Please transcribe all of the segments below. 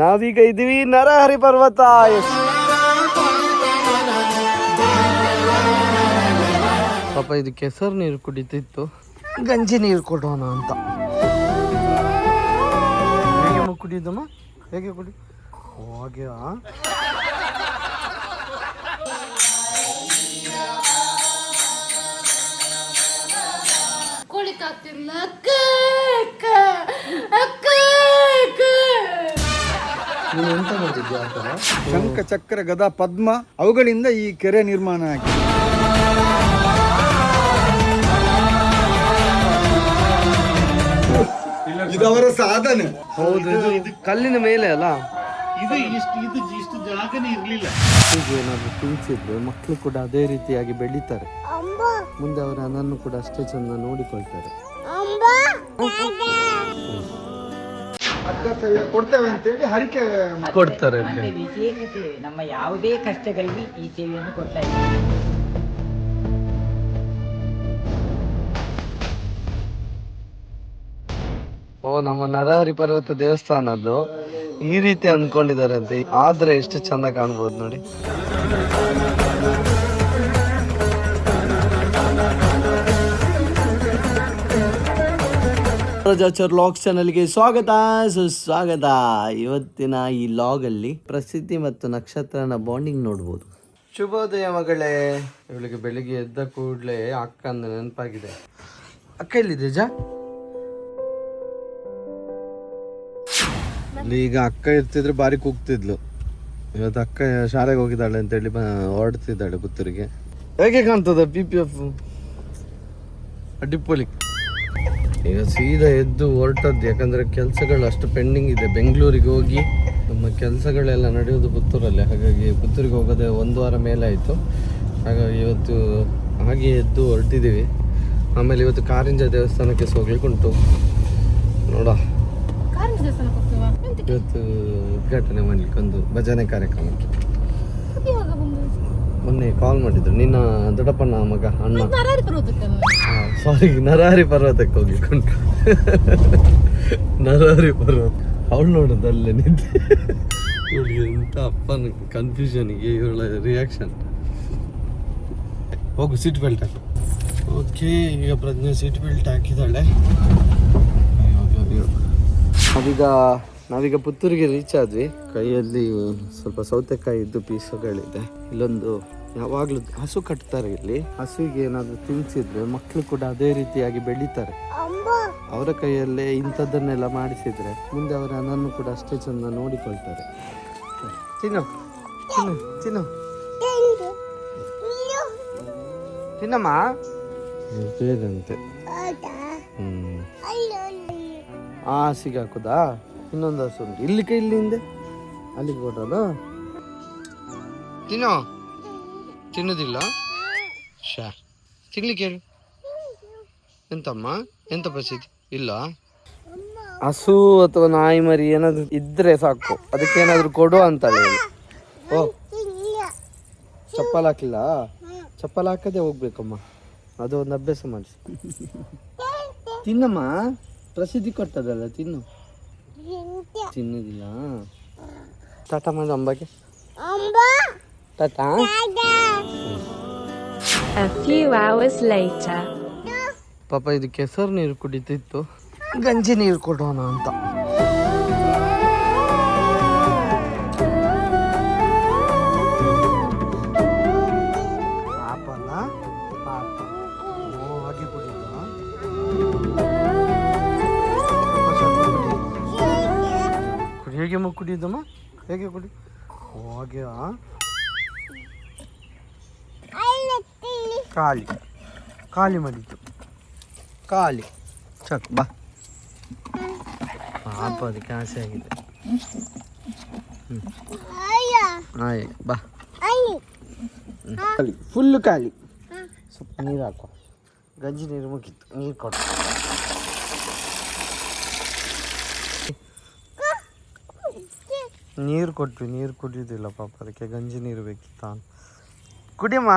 ನಾವೀಗ ಇದೀವಿ ನರಹರಿ ಪರ್ವತ. ಪಾಪ ಇದು ಕೆಸರು ನೀರು ಕುಡಿತಿತ್ತು, ಗಂಜಿ ನೀರು ಕೊಡೋಣ ಅಂತ. ಹೇಗೆ ಕುಡಿಯೋದಮ್ಮ, ಹೇಗೆ ಕುಡಿ ಹಾಗೆ. ಎಂತ ಮಾಡಿದ್ಯಾ ಆ ಥರ? ಶಂಖ, ಚಕ್ರ, ಗದಾ, ಪದ್ಮ ಅವುಗಳಿಂದ ಈ ಕೆರೆ ನಿರ್ಮಾಣ ಆಗಿದೆ. ಇದು ಅವರ ಸಾಧನೆ. ಹೌದು, ಇದು ಕಲ್ಲಿನ ಮೇಲೆ ಅಲ್ಲ. ಇದು ಇಷ್ಟು ಜಾಗನೇ ಇರ್ಲಿಲ್ಲ. ಹೀಗೆ ಏನಾದ್ರು ತಿನ್ಸಿದ್ರೆ ಮಕ್ಕಳು ಕೂಡ ಅದೇ ರೀತಿಯಾಗಿ ಬೆಳೀತಾರೆ. ಮುಂದೆ ಅವರು ಅದನ್ನು ಕೂಡ ಅಷ್ಟೇ ಚೆಂದ ನೋಡಿಕೊಳ್ತಾರೆ. ಕೊಡ್ತೇವೆ ಅಂತೇಳಿ ಹರಿಕೆ ಕೊಡ್ತಾರೆ. ವಿಶೇಷತೆ ನಮ್ಮ ಯಾವುದೇ ಕಷ್ಟಗಳಿಗೆ ಈ ಸೇವೆಯನ್ನು ಕೊಡ್ತಾ ಇದ್ದೀವಿ. ಓ, ನಮ್ಮ ನರಹರಿ ಪರ್ವತ ದೇವಸ್ಥಾನದ್ದು ಈ ರೀತಿ ಅಂದ್ಕೊಂಡಿದ್ದಾರೆ ಅಂತೆ, ಆದ್ರೆ ಎಷ್ಟು ಚಂದ ಕಾಣ್ಬೋದು ನೋಡಿ. ರಾಜಾಚಾರ್ ಲಾಗ್ಸ್ ಚಾನಲ್ಗೆ ಸ್ವಾಗತ, ಸುಸ್ವಾಗತ. ಇವತ್ತಿನ ಈ ಲಾಗ್ ಅಲ್ಲಿ ಪ್ರಸಿದ್ಧಿ ಮತ್ತು ನಕ್ಷತ್ರನ ಬಾಂಡಿಂಗ್ ನೋಡ್ಬೋದು. ಶುಭೋದಯ ಮಗಳೇ. ಇವಳಿಗೆ ಬೆಳಿಗ್ಗೆ ಎದ್ದ ಕೂಡಲೇ ಅಕ್ಕ ಅಂದ ನೆನಪಾಗಿದೆ. ಅಕ್ಕ ಎಲ್ಲಿದೆ ಜಾ? ಈಗ ಅಕ್ಕ ಇರ್ತಿದ್ರೆ ಬಾರಿ ಕೂಗ್ತಿದ್ಲು. ಇವತ್ತು ಅಕ್ಕ ಶಾಲೆಗೆ ಹೋಗಿದ್ದಾಳೆ ಅಂತೇಳಿ ಹೊರಡ್ತಿದ್ದಾಳೆ ಪುತ್ತೂರಿಗೆ. ಹೇಗೆ ಕಾಣ್ತದ PPF? ಅಡ್ಡಿಪೊಲಿ. ಈಗ ಸೀದಾ ಎದ್ದು ಹೊರಟದ್ದು, ಯಾಕಂದ್ರೆ ಕೆಲಸಗಳು ಅಷ್ಟು ಪೆಂಡಿಂಗ್ ಇದೆ. ಬೆಂಗಳೂರಿಗೆ ಹೋಗಿ ನಮ್ಮ ಕೆಲಸಗಳೆಲ್ಲ ನಡೆಯೋದು ಪುತ್ತೂರಲ್ಲಿ, ಹಾಗಾಗಿ ಪುತ್ತೂರಿಗೆ ಹೋಗೋದೇ 1 ವಾರ ಮೇಲೆ ಆಯಿತು. ಹಾಗಾಗಿ ಇವತ್ತು ಹಾಗೆ ಎದ್ದು ಹೊರಟಿದ್ದೀವಿ. ಆಮೇಲೆ ಇವತ್ತು ಕಾರಿಂಜ ದೇವಸ್ಥಾನಕ್ಕೆ ಹೋಗ್ಲಿಕ್ಕೆ ಉಂಟು. ನೋಡ, ಇವತ್ತು ಉದ್ಘಾಟನೆ ಮಾಡ್ಲಿಕ್ಕೆ ಒಂದು ಭಜನೆ ಕಾರ್ಯಕ್ರಮಕ್ಕೆ ಮೊನ್ನೆ ಕಾಲ್ ಮಾಡಿದ್ರು. ನಿನ್ನ ದೊಡ್ಡಪ್ಪನ ಮಗ ಅಣ್ಣ. ಸಾರಿ, ನರಹರಿ ಪರ್ವತಕ್ಕೆ ಹೋಗ್ಲಿಕ್ಕೆ ಉಂಟು. ನರಹರಿ ಪರ್ವತ. ಅವಳು ನೋಡೋದು ಅಲ್ಲೇ ನಿಂತೆ. ಇವಳಿಗೆ ಎಂತ ಅಪ್ಪನ ಕನ್ಫ್ಯೂಷನ್ಗೆ ಇವಳ ರಿಯಾಕ್ಷನ್. ಹೋಗು, ಸೀಟ್ ಬೆಲ್ಟ್ ಹಾಕು. ಓಕೆ, ಈಗ ಪ್ರಜ್ಞೆ ಸೀಟ್ ಬೆಲ್ಟ್ ಹಾಕಿದ್ದಾಳೆ. ನಾವೀಗ ಪುತ್ತೂರಿಗೆ ರೀಚ್ ಆದ್ವಿ. ಕೈಯಲ್ಲಿ ಸ್ವಲ್ಪ ಸೌತೆಕಾಯಿದ್ದು ಪೀಸುಗಳಿದೆ. ಇಲ್ಲೊಂದು ಯಾವಾಗ್ಲೂ ಹಸು ಕಟ್ತಾರೆ ಇಲ್ಲಿ. ಹಸುವಿಗೆ ಏನಾದ್ರು ತಿನ್ಸಿದ್ರೆ ಮಕ್ಕಳು ಕೂಡ ಅದೇ ರೀತಿಯಾಗಿ ಬೆಳೀತಾರೆ. ಅವರ ಕೈಯಲ್ಲೇ ಇಂಥದ್ದನ್ನೆಲ್ಲ ಮಾಡಿಸಿದ್ರೆ ಮುಂದೆ ಅವರು ಅದನ್ನು ಕೂಡ ಅಷ್ಟೇ ಚೆಂದ ನೋಡಿಕೊಳ್ತಾರೆ. ತಿನ್ನು ತಿನ್ನು ತಿನ್ನು ತಿನ್ನಮ್ಮ. ಬೇದಂತೆ. ಹಸಿಗೆ ಹಾಕುದಾ? ಇನ್ನೊಂದು ಹಸು ಉಂಟು ಇಲ್ಲಿ. ಇಲ್ಲಿಂದ ಅಲ್ಲಿಗೆ ಕೊಡೋದು. ತಿನ್ನೋ. ತಿನ್ನೋದಿಲ್ಲ? ಶಾ, ತಿನ್ಲಿಕ್ಕೆ ಹೇಳು. ಎಂತಮ್ಮ, ಎಂತ ಪರಿಸ್ಥಿತಿ ಇಲ್ಲ? ಹಸು ಅಥವಾ ನಾಯಿ ಮರಿ ಏನಾದ್ರು ಇದ್ರೆ ಸಾಕು, ಅದಕ್ಕೆ ಏನಾದ್ರು ಕೊಡು ಅಂತಾಳೆ. ಓ, ಚಪ್ಪಲ್ ಹಾಕಿಲ್ಲ? ಚಪ್ಪಲ್ ಹಾಕದೆ ಹೋಗ್ಬೇಕಮ್ಮ, ಅದು ಒಂದು ಅಭ್ಯಾಸ ಮಾಡಿಸಿ. ತಿನ್ನಮ್ಮ, ಪ್ರಸಿದ್ಧಿ ಕೊಟ್ಟದಲ್ಲ, ತಿನ್ನು. ತಿನ್ನೋದಿಲ್ಲ? ಟಾಟಾ ಮಾಡಿ ಅಂಬಾಗೆ. Tata. A few hours later. ಪಾಪ ಇದು ಕೆಸರು ನೀರು ಕುಡಿತಿತ್ತು, ಗಂಜಿ ನೀರು ಕೊಡೋಣ ಅಂತ. ಪಾಪಲ್ಲ ಪಾಪ. ಹಾಗೆ ಕುಡಿದ. ಹೇಗೆ ಕುಡಿಯೋದಮ್ಮ, ಹೇಗೆ ಕುಡಿ ಹಾಗೆ. ಖಾಲಿ ಖಾಲಿ ಮಾಡಿದ್ದು, ಖಾಲಿ ಚಕ್ ಬಾ. ಪಾಪ ಅದಕ್ಕೆ ಆಸೆ ಆಗಿದೆ. ಆಯ್ ಬಾ. ಫುಲ್ಲು ಖಾಲಿ. ಸ್ವಲ್ಪ ನೀರು ಹಾಕೋ. ಗಂಜಿ ನೀರು ಮುಗಿತ್ತು, ನೀರು ಕೊಟ್ಟು. ನೀರು ಕೊಟ್ವಿ, ನೀರು ಕುಡಿಯೋದಿಲ್ಲ ಪಾಪ, ಅದಕ್ಕೆ ಗಂಜಿ ನೀರು ಬೇಕಿತ್ತ. ಕುಡಿಯಮ್ಮ.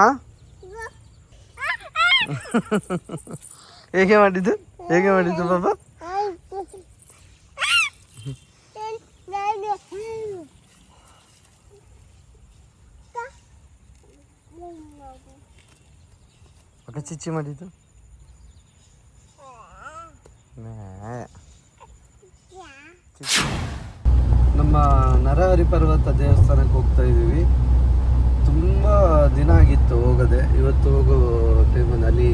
ಹೇಗೆ ಮಾಡಿದ್ದು, ಹೇಗೆ ಮಾಡಿದ್ದು ಪಾಪ? ಅಕ್ಕ ಚಿಚ್ಚಿ ಮಾಡಿದ್ದು ನಮ್ಮ ನರಹರಿ ಪರ್ವತ ದೇವಸ್ಥಾನಕ್ಕೆ ಹೋಗ್ತಾ ಇದ್ದೀವಿ. ತುಂಬ ದಿನ ಆಗಿತ್ತು ಹೋಗದೆ. ಇವತ್ತು ಹೋಗೋ ಟೈಮಲ್ಲಿ ಅಲ್ಲಿ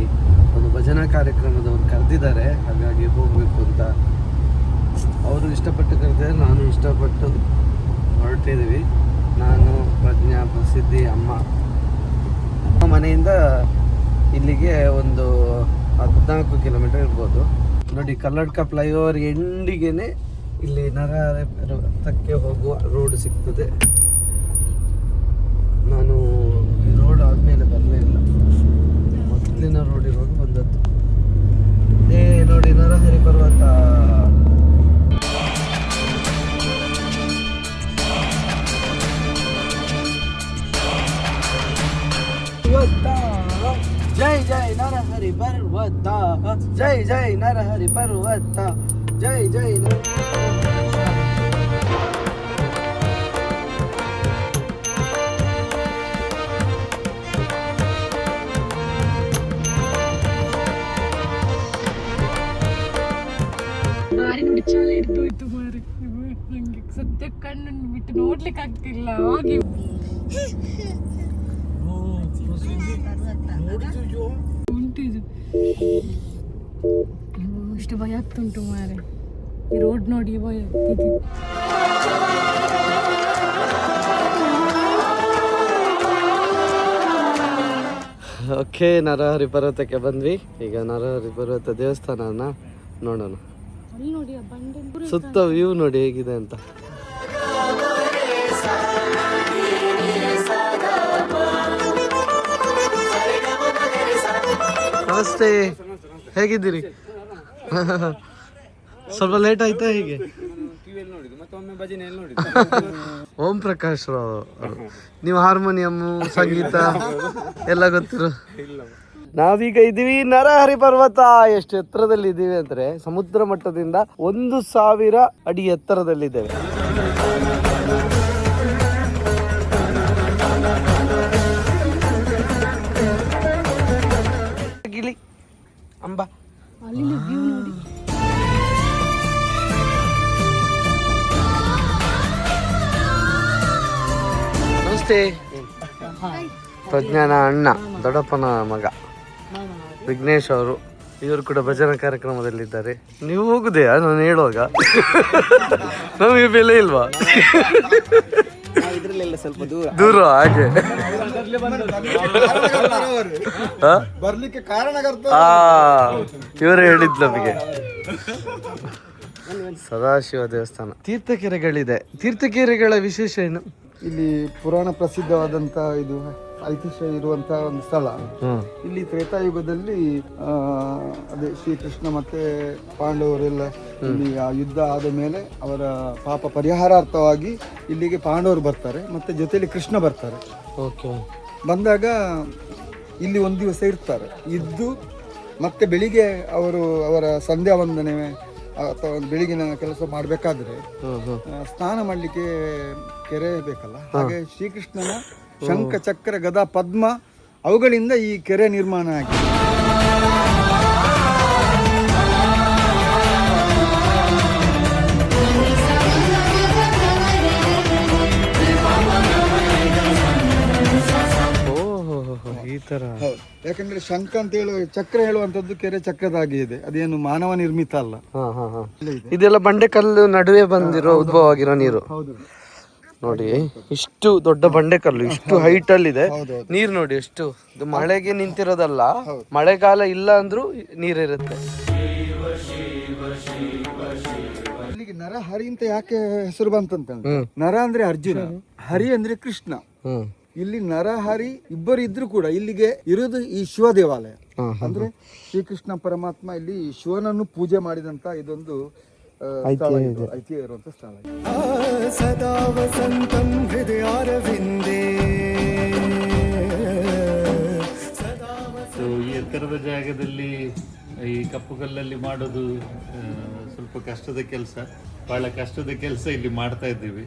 ಒಂದು ಭಜನಾ ಕಾರ್ಯಕ್ರಮದವ್ರು ಕರೆದಿದ್ದಾರೆ, ಹಾಗಾಗಿ ಹೋಗಬೇಕು ಅಂತ. ಅವರು ಇಷ್ಟಪಟ್ಟು ಕರೆದಿದ್ದಾರೆ, ನಾನು ಇಷ್ಟಪಟ್ಟು ಹೊರಟಿದ್ದೀವಿ. ನಾನು, ಪ್ರಜ್ಞಾ, ಪ್ರಸಿದ್ಧಿ, ಅಮ್ಮ. ಮನೆಯಿಂದ ಇಲ್ಲಿಗೆ ಒಂದು 14 ಕಿಲೋಮೀಟರ್ ಇರ್ಬೋದು. ನೋಡಿ, ಕಲ್ಲಡ್ಕ ಫ್ಲೈಓವರ್ ಎಂಡಿಗೆನೆ ಇಲ್ಲಿ ನರಹರಿ ಪರ್ವತಕ್ಕೆ ಹೋಗುವ ರೋಡ್ ಸಿಗ್ತದೆ. ನಾನು ಈ ರೋಡ್ ಆದಮೇಲೆ ಬರಲೇ ಇಲ್ಲ, ಮೊದಲಿನ ರೋಡ್ ಇರುವಾಗ ಬಂದದ್ದು. ನೋಡಿ ನರಹರಿ ಪರ್ವತ. ಜೈ ಜೈ ನರಹರಿ ಪರ್ವತ, ಜೈ ಜೈ ನರಹರಿ ಪರ್ವತ, ಜೈ ಜೈ ಹಿಡಿದೋಯ್ತು ಮಾರಿ. ನಂಗೆ ಸದ್ಯ ಕಣ್ಣನ್ನು ಬಿಟ್ಟು ನೋಡ್ಲಿಕ್ಕೆ ಆಗ್ತಿಲ್ಲ. ಹೋಗಿ ಉಂಟಿದು ಅಷ್ಟು ಭಯ ಆಗ್ತುಂಟು ಮಾರೆ. ಈ ರೋಡ್ ನೋಡಿ ಭಯ ಆಗ್ತಿದೆ. ಓಕೆ, ನರಹರಿ ಪರ್ವತಕ್ಕೆ ಬಂದ್ವಿ. ಈಗ ನರಹರಿ ಪರ್ವತ ದೇವಸ್ಥಾನನ ನೋಡೋಣ. ಅಲ್ಲಿ ನೋಡಿ ಆ ಬಂಡೆ ಸುತ್ತ ವ್ಯೂ ನೋಡಿ ಹೇಗಿದೆ ಅಂತ. ನಮಸ್ತೆ, ಹೇಗಿದ್ದೀರಿ? ಸ್ವಲ್ಪ ಲೇಟ್ ಆಯ್ತಾ ಹೀಗೆ? ಓಂ ಪ್ರಕಾಶ್ ರಾವ್, ನೀವು ಹಾರ್ಮೋನಿಯಂ, ಸಂಗೀತ ಎಲ್ಲ ಗೊತ್ತಿರೋ. ನಾವೀಗ ಇದ್ದೀವಿ ನರಹರಿ ಪರ್ವತ. ಎಷ್ಟು ಎತ್ತರದಲ್ಲಿ ಇದ್ದೀವಿ ಅಂದ್ರೆ ಸಮುದ್ರ ಮಟ್ಟದಿಂದ 1000 ಅಡಿ ಎತ್ತರದಲ್ಲಿದ್ದೇವೆ. ಗಿಳಿ ಅಂಬ ಅಲ್ಲಿ ವ್ಯೂ ನೋಡಿ. ನಮಸ್ತೆ. ಪ್ರಜ್ಞಾನ ಅಣ್ಣ, ದೊಡ್ಡಪ್ಪನ ಮಗ ವಿಘ್ನೇಶ್ ಅವರು. ಇವರು ಕೂಡ ಭಜನಾ ಕಾರ್ಯಕ್ರಮದಲ್ಲಿದ್ದಾರೆ. ನೀವು ಹೋಗುದೆಯಾ ನಾನು ಹೇಳುವಾಗ? ನಮಗೆ ಬೆಲೆ ಇಲ್ವಾ? ಸ್ವಲ್ಪ ದೂರ ಹಾಗೆ ಬರ್ಲಿಕ್ಕೆ ಕಾರಣಕರ್ತ ಇವರೇ ಹೇಳಿದ್ ನಮಗೆ. ಸದಾಶಿವ ದೇವಸ್ಥಾನ. ತೀರ್ಥಕೆರೆಗಳಿದೆ. ತೀರ್ಥಕೆರೆಗಳ ವಿಶೇಷ ಏನು? ಇಲ್ಲಿ ಪುರಾಣ ಪ್ರಸಿದ್ಧವಾದಂತ ಇದು ಐತಿಹ್ಯ ಇರುವಂತಹ ಒಂದು ಸ್ಥಳ. ಇಲ್ಲಿ ತ್ರೇತಾಯುಗದಲ್ಲಿ ಅದೇ ಶ್ರೀಕೃಷ್ಣ ಮತ್ತೆ ಪಾಂಡವರೆಲ್ಲ ಇಲ್ಲಿ ಆ ಯುದ್ಧ ಆದ ಮೇಲೆ ಅವರ ಪಾಪ ಪರಿಹಾರಾರ್ಥವಾಗಿ ಇಲ್ಲಿಗೆ ಪಾಂಡವರು ಬರ್ತಾರೆ, ಮತ್ತೆ ಜೊತೆಲಿ ಕೃಷ್ಣ ಬರ್ತಾರೆ. ಬಂದಾಗ ಇಲ್ಲಿ ಒಂದು ದಿವಸ ಇರ್ತಾರೆ. ಇದ್ದು ಮತ್ತೆ ಬೆಳಿಗ್ಗೆ ಅವರು ಅವರ ಸಂಧ್ಯಾ ವಂದನೆ ಅಥವಾ ಬೆಳಗಿನ ಕೆಲಸ ಮಾಡಬೇಕಾದ್ರೆ ಸ್ನಾನ ಮಾಡಲಿಕ್ಕೆ ಕೆರೆ ಬೇಕಲ್ಲ. ಹಾಗೆ ಶ್ರೀಕೃಷ್ಣನ ಶಂಖ, ಚಕ್ರ, ಗದಾ, ಪದ್ಮ ಅವುಗಳಿಂದ ಈ ಕೆರೆ ನಿರ್ಮಾಣ ಆಗಿದೆ. ಈ ತರ. ಹೌದು, ಯಾಕಂದ್ರೆ ಶಂಖ ಅಂತ ಹೇಳುವ ಚಕ್ರ ಹೇಳುವಂತದ್ದು ಕೆರೆ ಚಕ್ರದಾಗಿ ಇದೆ, ಅದೇನು ಮಾನವ ನಿರ್ಮಿತ ಅಲ್ಲ. ಇದೆಲ್ಲ ಬಂಡೆಕಲ್ಲು ನಡುವೆ ಬಂದಿರೋ ಉದ್ಭವ ಆಗಿರೋ ನೀರು. ಹೌದು ನೋಡಿ, ಇಷ್ಟು ದೊಡ್ಡ ಬಂಡೆಕಲ್ಲು, ಇಷ್ಟು ಹೈಟ್ ಅಲ್ಲಿ ಇದೆ. ನೀರ್ ನೋಡಿ ಎಷ್ಟು. ಇದು ಮಳೆಗೆ ನಿಂತಿರೋದಲ್ಲ, ಮಳೆಗಾಲ ಇಲ್ಲ ಅಂದ್ರೂ ನೀರಿರುತ್ತೆ. ಇಲ್ಲಿಗೆ ನರಹರಿ ಅಂತ ಯಾಕೆ ಹೆಸರು ಬಂತಂತಂದ್ರೆ, ನರ ಅಂದ್ರೆ ಅರ್ಜುನ, ಹರಿ ಅಂದ್ರೆ ಕೃಷ್ಣ. ಇಲ್ಲಿ ನರಹರಿ ಇಬ್ಬರು ಇದ್ರು ಕೂಡ ಇಲ್ಲಿಗೆ ಇರೋದು ಈ ಶಿವ ದೇವಾಲಯ. ಅಂದ್ರೆ ಶ್ರೀಕೃಷ್ಣ ಪರಮಾತ್ಮ ಇಲ್ಲಿ ಶಿವನನ್ನು ಪೂಜೆ ಮಾಡಿದಂತ ಇದೊಂದು ಐತಿಹ್ಯ ಇರುವಂತ ಸ್ಥಳ. ಸದಾ ವಸಂತಂ ಹೃದಯಾರವಿಂದೇ. ಈ ಎತ್ತರದ ಜಾಗದಲ್ಲಿ ಈ ಕಪ್ಪುಕಲ್ಲಲ್ಲಿ ಮಾಡೋದು ಸ್ವಲ್ಪ ಕಷ್ಟದ ಕೆಲಸ, ಬಹಳ ಕಷ್ಟದ ಕೆಲಸ ಇಲ್ಲಿ ಮಾಡ್ತಾ ಇದ್ದೀವಿ.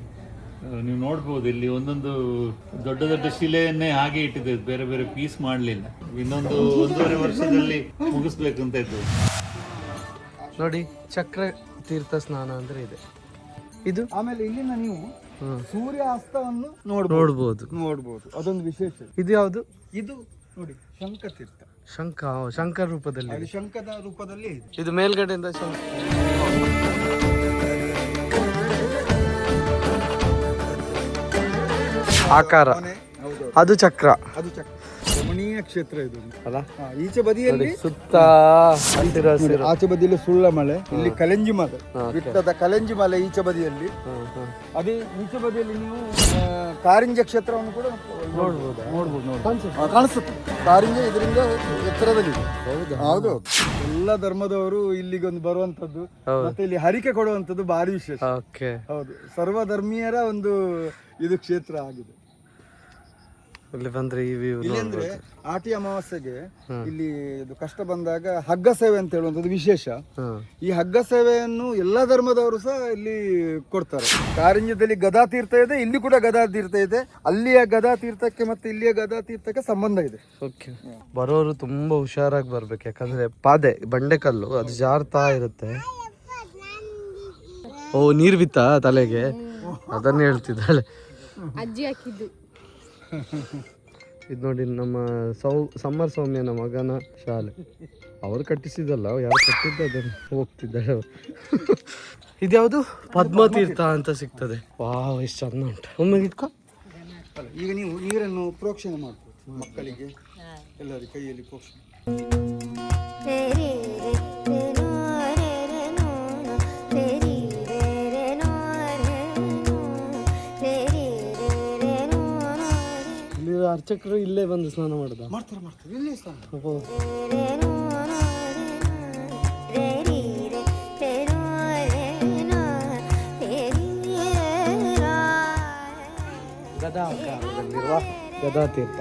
ನೀವು ನೋಡ್ಬೋದು ಇಲ್ಲಿ ಒಂದೊಂದು ದೊಡ್ಡ ದೊಡ್ಡ ಶಿಲೆಯನ್ನೇ ಹಾಗೆ ಇಟ್ಟಿದೆ, ಬೇರೆ ಬೇರೆ ಪೀಸ್ ಮಾಡಲಿಲ್ಲ. ಇನ್ನೊಂದು 1.5 ವರ್ಷದಲ್ಲಿ ಮುಗಿಸ್ಬೇಕು ಅಂತ ಇದ್ದು. ನೋಡಿ, ಚಕ್ರ ತೀರ್ಥ ಸ್ನಾನ ಅಂದ್ರೆ ಇದೆ ಇದು. ಆಮೇಲೆ ಇಲ್ಲಿಂದ ನೀವು ಸೂರ್ಯ ಅಸ್ತವನ್ನು ನೋಡ್ಬೋದು. ಅದೊಂದು ವಿಶೇಷ. ಇದು ಯಾವುದು? ಇದು ನೋಡಿ ಶಂಖತೀರ್ಥ. ಶಂಖ ರೂಪದಲ್ಲಿ, ಅದು ಶಂಖದ ರೂಪದಲ್ಲಿ ಇದೆ. ಇದು ಮೇಲ್ಗಡೆಯಿಂದ ಆಕಾರ, ಅದು ಚಕ್ರ. ರಮಣೀಯ ಕ್ಷೇತ್ರ ಇದು ಅಲ್ಲ. ಈಚೆ ಬದಿಯಲ್ಲಿ ಸುತ್ತ ಹಸಿರು, ಆಚೆ ಬದಿಯಲ್ಲಿ ಸುಳ್ಳಮಲೆ, ಇಲ್ಲಿ ಕಲೆಂಜಿ ಮಲೆ, ಬಿಟ್ಟದ ಕಲೆಂಜಿ ಮಲೆ ಈಚೆ ಬದಿಯಲ್ಲಿ. ಅದೇ ಈಚೆ ಬದಿಯಲ್ಲಿ ನೀವು ಕಾರಿಂಜ ಕ್ಷೇತ್ರವನ್ನು ಕೂಡ ನೋಡ್ಬೋದು. ಕಾಣಿಸುತ್ತೆ ಕಾರಿಂಜ ಇದರಿಂದ ಎತ್ತರದಲ್ಲಿ. ಹೌದು, ಎಲ್ಲ ಧರ್ಮದವರು ಇಲ್ಲಿಗೆ ಒಂದು ಬರುವಂತದ್ದು, ಮತ್ತೆ ಇಲ್ಲಿ ಹರಿಕೆ ಕೊಡುವಂತದ್ದು ಭಾರಿ ವಿಶೇಷ. ಹೌದು, ಸರ್ವ ಧರ್ಮೀಯರ ಒಂದು ಇದು ಕ್ಷೇತ್ರ ಆಗಿದೆ. ಇಲ್ಲಿ ಬಂದ್ರೆ ಇಲ್ಲಂದ್ರೆ ಆಟಿ ಅಮಾವಾಸ್ಯೆಗೆ ಇಲ್ಲಿ ಇದು ಕಷ್ಟ ಬಂದಾಗ ಹಗ್ಗ ಸೇವೆ ಅಂತ ಹೇಳುವಂಥದ್ದು ವಿಶೇಷ. ಈ ಹಗ್ಗ ಸೇವೆಯನ್ನು ಎಲ್ಲಾ ಧರ್ಮದವರು ಸಹ ಇಲ್ಲಿ ಕೊಡ್ತಾರೆ. ಕಾರಿಂಜದಲ್ಲಿ ಗದಾ ತೀರ್ಥ ಇದೆ, ಇಲ್ಲಿ ಕೂಡ ಗದಾ ತೀರ್ಥ ಇದೆ. ಅಲ್ಲಿಯ ಗದಾ ತೀರ್ಥಕ್ಕೆ ಮತ್ತೆ ಇಲ್ಲಿಯ ಗದಾ ತೀರ್ಥಕ್ಕೆ ಸಂಬಂಧ ಇದೆ. ಬರೋರು ತುಂಬಾ ಹುಷಾರಾಗಿ ಬರ್ಬೇಕು, ಯಾಕಂದ್ರೆ ಪಾದೆ ಬಂಡೆಕಲ್ಲು ಅದು ಜಾರ್ತಾ ಇರುತ್ತೆ. ಓ, ನೀರ್ ಬಿತ್ತಾ ತಲೆಗೆ? ಅದನ್ನ ಹೇಳ್ತಿದ್ದಾಳೆ ಅಜ್ಜಿ ಹಾಕಿದ್ದು. ಇದು ನೋಡಿ, ನಮ್ಮ ಸಮ್ಮರ್ ಸೌಮ್ಯನ ಮಗನ ಶಾಲೆ. ಅವರು ಕಟ್ಟಿಸಿದಲ್ಲ, ಯಾರು ಕಟ್ಟಿದ್ದ ಅದನ್ನು ಹೋಗ್ತಿದ್ದಾಳೆ. ಇದ್ಯಾವುದು? ಪದ್ಮತೀರ್ಥ ಅಂತ ಸಿಗ್ತದೆ. ವಾವ್, ಎಷ್ಟು ಚಂದ ಉಂಟು. ಒಮ್ಮೆ ಇಟ್ಕೊ. ಈಗ ನೀವು ನೀರನ್ನು ಪ್ರೋಕ್ಷಣೆ ಮಾಡ್ಬೋದು, ಮಕ್ಕಳಿಗೆ ಎಲ್ಲರಿಗೆ ಕೈಯಲ್ಲಿ ಪ್ರೋಕ್ಷಣೆ. ಅರ್ಚಕರು ಇಲ್ಲೇ ಬಂದು ಸ್ನಾನ ಮಾಡ್ತಾರೆ ಇಲ್ಲೇ ಸ್ನಾನ. ಗದಾಕಾರದಲ್ಲಿರುವ ಗದಾ ತೀರ್ಥ.